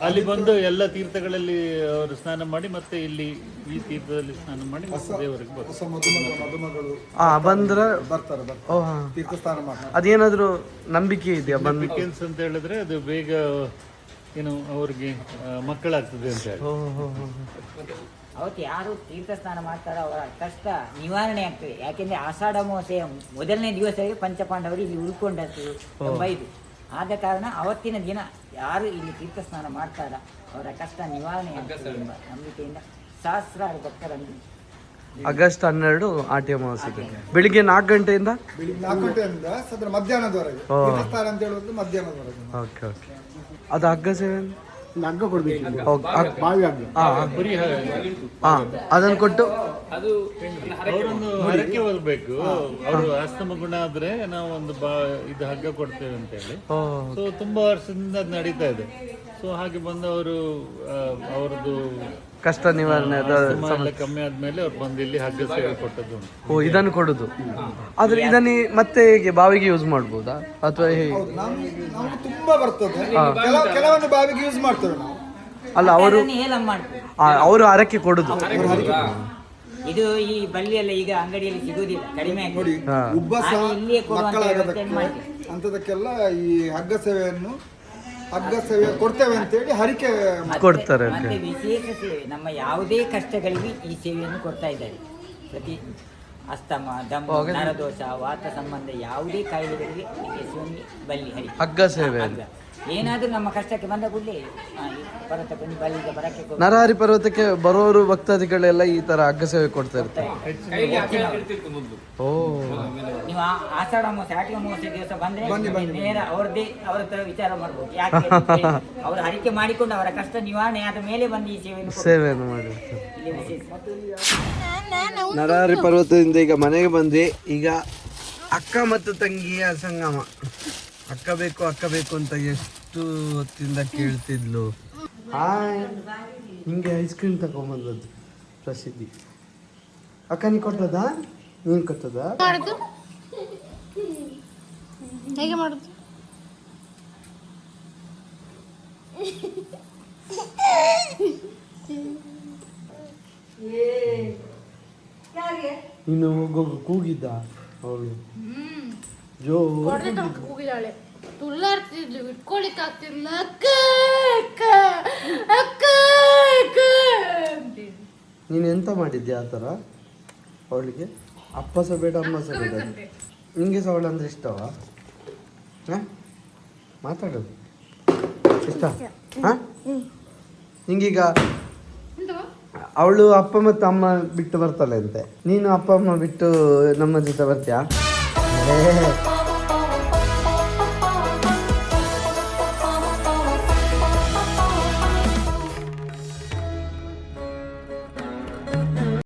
ಅಲ್ಲಿ ಬಂದು ಎಲ್ಲ ತೀರ್ಥಗಳಲ್ಲಿ ಅವರು ಸ್ನಾನ ಮಾಡಿ ಮತ್ತೆ ಇಲ್ಲಿ ಈ ತೀರ್ಥದಲ್ಲಿ ಸ್ನಾನ ಮಾಡಿ ಮತ್ತೆ ದೇವರಿಗೆ ಬರ್ತಾರೆ. ಮದುಮಗಳು ಬಂದ್ರೆ ಬರ್ತಾರೆ ತೀರ್ಥ ಸ್ನಾನ ಮಾಡ್ತಾರೆ. ಅದೇನಾದ್ರು ನಂಬಿಕೆ ಇದೆಯಾ? ನಂಬಿಕೆ ಅಂತ ಹೇಳಿದ್ರೆ ಅದು ಬೇಗ ಏನು ಅವ್ರಿಗೆ ಮಕ್ಕಳಾಗ್ತದೆ ಅಂತ ಹೇಳಿ. ಅವತ್ತು ಯಾರು ತೀರ್ಥ ಸ್ನಾನ ಮಾಡ್ತಾರೋ ಅವರ ಕಷ್ಟ ನಿವಾರಣೆ ಆಗ್ತದೆ. ಯಾಕೆಂದ್ರೆ ಆಷಾಢ ಅಮಾವಾಸ್ಯೆಯ ಮೊದಲನೇ ದಿವಸವೇ ಪಂಚಪಾಂಡವರು ಇಲ್ಲಿ ಉಳ್ಕೊಂಡದ್ದು ಎಂಬ ಇದು. ಆದ ಕಾರಣ ಅವತ್ತಿನ ದಿನ ಯಾರು ಇಲ್ಲಿ ತೀರ್ಥ ಸ್ನಾನ ಮಾಡ್ತಾರ ಅವರ ಕಷ್ಟ ನಿವಾರಣೆ ಆಗ್ತದೆ ಎಂಬ ನಂಬಿಕೆಯಿಂದ ಸಹಸ್ರಾರು ಭಕ್ತರನ್ನು ಆಗಸ್ಟ್ 12 ಆಟಿ ಅಮಾವಾಸ್ಯೆ ಬೆಳಿಗ್ಗೆ 4 ಗಂಟೆಯಿಂದ ಬೆಳಿಗ್ಗೆ 4 ಗಂಟೆಯಿಂದ ಸದ್ರ ಮಧ್ಯಾಹ್ನದವರೆಗೆ ತೀರ್ಥಸ್ಥಾನ ಅಂತ ಹೇಳುವುದು ಮಧ್ಯಾಹ್ನದವರೆಗೆ. Okay okay. ಅದು ಹಗ್ಗ ಸೇವೆ ಹಗ್ಗ ಕೊಡ್ಬೇಕು, ಬಾವಿ ಹಗ್ಗ. ಅದನ್ನು ಕೊಟ್ಟು ಅವರೊಂದು ಹರಕೆ ಹೋಗ್ಬೇಕು. ಅವರು ಆಸ್ತಮ ಗುಣ ಆದ್ರೆ ನಾವು ಒಂದು ಇದು ಹಗ್ಗ ಕೊಡ್ತೇವೆ ಅಂತ ಹೇಳಿ. ಸೊ ತುಂಬಾ ವರ್ಷದಿಂದ ಅದು ನಡೀತಾ ಇದೆ. ಸೊ ಹಾಗೆ ಬಂದವರು ಅವ್ರದ್ದು ಕಷ್ಟ ನಿವಾರಣೆ ಕಮ್ಮಿ ಆದ್ಮೇಲೆ ಅವ್ರು ಬಂದು ಇಲ್ಲಿ ಹಗ್ಗ ಸೇವೆ ಕೊಟ್ಟದ್ದು. ಇದನ್ನು ಕೊಡುದು. ಆದ್ರೆ ಇದನ್ನ ಮತ್ತೆ ಹೇಗೆ ಬಾವಿಗೆ ಯೂಸ್ ಮಾಡ್ಬೋದಾ ಅಥವಾ ಹೇಗೆ? ನಾವು ತುಂಬಾ ಬರ್ತದೆ, ಕೆಲವೊಂದು ಬಾವಿಗೆ ಯೂಸ್ ಮಾಡ್ತೇವೆ ನಾವು. ಅಲ್ಲ ಅವರು ಹೇಲಂ ಮಾಡ್ತಾರೆ. ಅವರು ಹರಕೆ ಕೊಡುದು. ಇದು ಈ ಬಳ್ಳಿಯೆಲ್ಲ ಈಗ ಅಂಗಡಿಯಲ್ಲಿ ಸಿಗುವುದಿಲ್ಲ, ಕಡಿಮೆ ನೋಡಿ. ಉಬ್ಬಸ, ಇಲ್ಲಿಯೇ ಮಕ್ಕಳಾಗದಕ್ಕೆ ಅಂತದಕ್ಕೆಲ್ಲ ಈ ಹಗ್ಗ ಸೇವೆ ಕೊಡ್ತೇವೆ ಅಂತೇಳಿ ಹರಿಕೆ ಕೊಡ್ತಾರೆ. ಮತ್ತೆ ವಿಶೇಷ ಸೇವೆ, ನಮ್ಮ ಯಾವುದೇ ಕಷ್ಟಗಳಿಗೆ ಈ ಸೇವೆಯನ್ನು ಕೊಡ್ತಾ ಇದ್ದಾರೆ. ಪ್ರತಿ ಅಸ್ತಮ, ದಮ್ಮು, ನರದೋಷ, ವಾತ ಸಂಬಂಧ ಯಾವುದೇ ಕಾಯಿಲೆಗಳಿಗೆ ಯಶಸ್ವಿ ಬಲ್ಲಿ ಹರಿ ಹಗ್ಗ ಸೇವೆ. ಏನಾದ್ರೂ ನಮ್ಮ ಕಷ್ಟಕ್ಕೆ ಬಂದ ಕೂಡಲೇ ಪರ್ವತಕ್ಕೆ ಬಲ್ಲಿಗೆ ಬರಕ್ಕೆ ನರಹರಿ ಪರ್ವತಕ್ಕೆ ಬರೋರು ಭಕ್ತಾದಿಗಳೆಲ್ಲ ಈ ತರ ಹಗ್ಗ ಸೇವೆ ಕೊಡ್ತಾ ಇರ್ತಾರೆ. ನೀವು ಆಷಾಢ ಅಮಾವಾಸ್ಯೆ, ಆಟಿ ಅಮಾವಾಸ್ಯೆ ದಿವಸ ಬಂದ್ರೆ ನೇರ ಅವ್ರ ತರ ವಿಚಾರ ಮಾಡ್ಬೋದು. ಯಾಕೆ ಅವರು ಹರಿಕೆ ಮಾಡಿಕೊಂಡು ಅವರ ಕಷ್ಟ ನಿವಾರಣೆ ಆದ ಮೇಲೆ ಬಂದು ಈ ಸೇವೆಯನ್ನು ಮಾಡಿ. ನರಹರಿ ಪರ್ವತದಿಂದ ಈಗ ಮನೆಗೆ ಬಂದ್ವಿ. ಈಗ ಅಕ್ಕ ಮತ್ತು ತಂಗಿಯ ಸಂಗಮ. ಅಕ್ಕ ಬೇಕು ಅಂತ ಎಷ್ಟು ಹೊತ್ತಿಂದ ಕೇಳ್ತಿದ್ಲು. ಹಾಯ್, ನಿಂಗೆ ಐಸ್ ಕ್ರೀಮ್ ತಗೊಂಬಂದದ್ದು ಪ್ರಸಿದ್ಧಿ. ಅಕ್ಕ ನೀ ಕೊಟ್ಟದಾ? ನೀನು ಕೊಟ್ಟದಾ? ಹೇಗೆ ಮಾಡುದು? ನೀನು ಹೋಗೋಗ ಕೂಗಿದ್ದ ಅವಳು ಜೋರು ಕೂಗಿದಾಳೆ. ತುಳ್ಳಾಡ್ತಿದ್ಲು, ಇಟ್ಕೊಳಿಕ್ ಆಗ್ತಿರ್ಲಿಲ್ಲ. ನೀನು ಎಂತ ಮಾಡಿದ್ಯಾ ಆ ಥರ ಅವಳಿಗೆ? ಅಪ್ಪ ಸಹ ಬೇಡ ಅಮ್ಮ ಸಹ ಬೇಡ. ನಿಂಗೆ ಸಹ ಅವಳು ಅಂದ್ರೆ ಇಷ್ಟವಾ? ಮಾತಾಡೋದು ಇಷ್ಟ? ನಿಂಗೀಗ ಅವಳು ಅಪ್ಪ ಮತ್ತು ಅಮ್ಮ ಬಿಟ್ಟು ಬರ್ತಾಳೆ ಅಂತೆ. ನೀನು ಅಪ್ಪ ಅಮ್ಮ ಬಿಟ್ಟು ನಮ್ಮ ಜೊತೆ ಬರ್ತೀಯಾ?